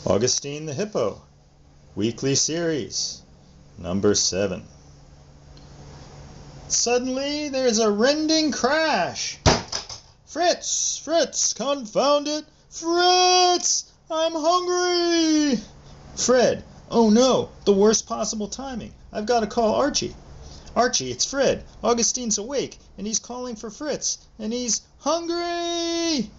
Augustine the Hippo, Weekly Series, number 7. Suddenly there's a rending crash. Fritz! Fritz! Confound it! Fritz! I'm hungry! Fred! Oh no! The worst possible timing. I've got to call Archie. Archie, it's Fred. Augustine's awake, and he's calling for Fritz, and he's hungry!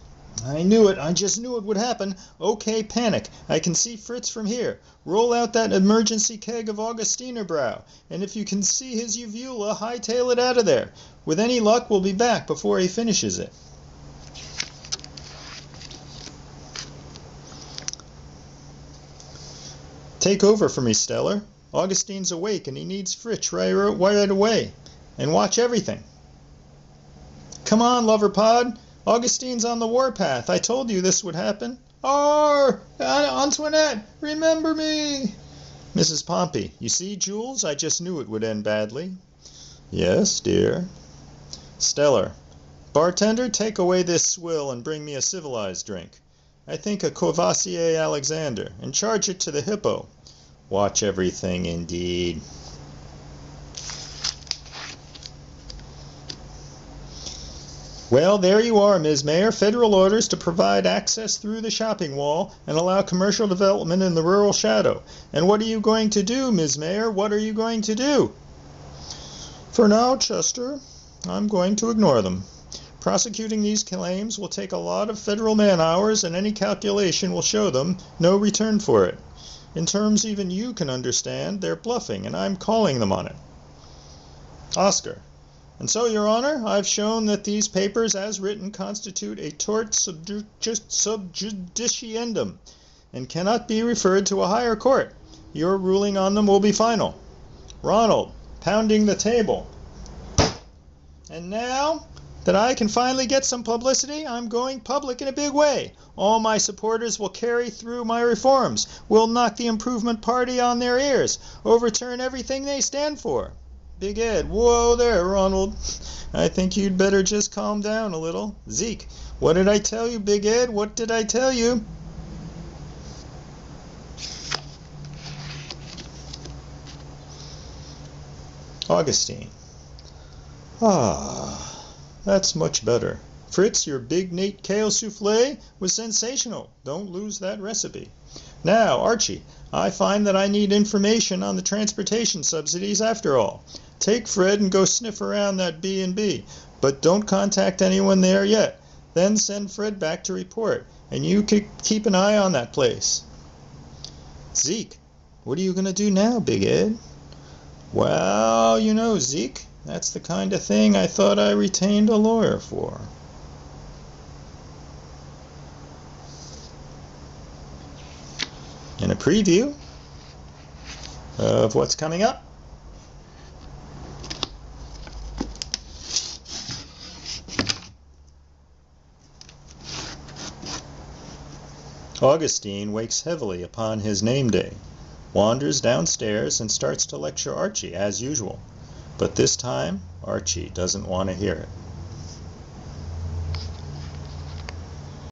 I knew it. I just knew it would happen. Okay, panic. I can see Fritz from here. Roll out that emergency keg of Augustiner brow, and if you can see his uvula, hightail it out of there. With any luck, we'll be back before he finishes it. Take over for me, Stellar. Augustine's awake, and he needs Fritz right away. And watch everything. Come on, Loverpod. Augustine's on the warpath. I told you this would happen. Arr! Antoinette, remember me! Mrs. Pompey, you see, Jules, I just knew it would end badly. Yes, dear. Stellar, bartender, take away this swill and bring me a civilized drink. I think a Courvoisier Alexander, and charge it to the Hippo. Watch everything, indeed. Well, there you are, Ms. Mayor. Federal orders to provide access through the shopping wall and allow commercial development in the rural shadow. And what are you going to do, Ms. Mayor? What are you going to do? For now, Chester, I'm going to ignore them. Prosecuting these claims will take a lot of federal man-hours, and any calculation will show them no return for it. In terms even you can understand, they're bluffing, and I'm calling them on it. Oscar. And so, Your Honor, I've shown that these papers, as written, constitute a tort sub judiciendum and cannot be referred to a higher court. Your ruling on them will be final. Ronald, pounding the table. And now that I can finally get some publicity, I'm going public in a big way. All my supporters will carry through my reforms, will knock the Improvement Party on their ears, overturn everything they stand for. Big Ed, whoa there, Ronald. I think you'd better just calm down a little. Zeke, what did I tell you, Big Ed? What did I tell you? Augustine. Ah, that's much better. Fritz, your big Nate kale souffle was sensational. Don't lose that recipe. Now, Archie, I find that I need information on the transportation subsidies after all. Take Fred and go sniff around that B&B, but don't contact anyone there yet. Then send Fred back to report, and you keep an eye on that place. Zeke, what are you going to do now, Big Ed? Well, you know, Zeke, that's the kind of thing I thought I retained a lawyer for. In a preview of what's coming up. Augustine wakes heavily upon his name day, wanders downstairs and starts to lecture Archie as usual. But this time, Archie doesn't want to hear it.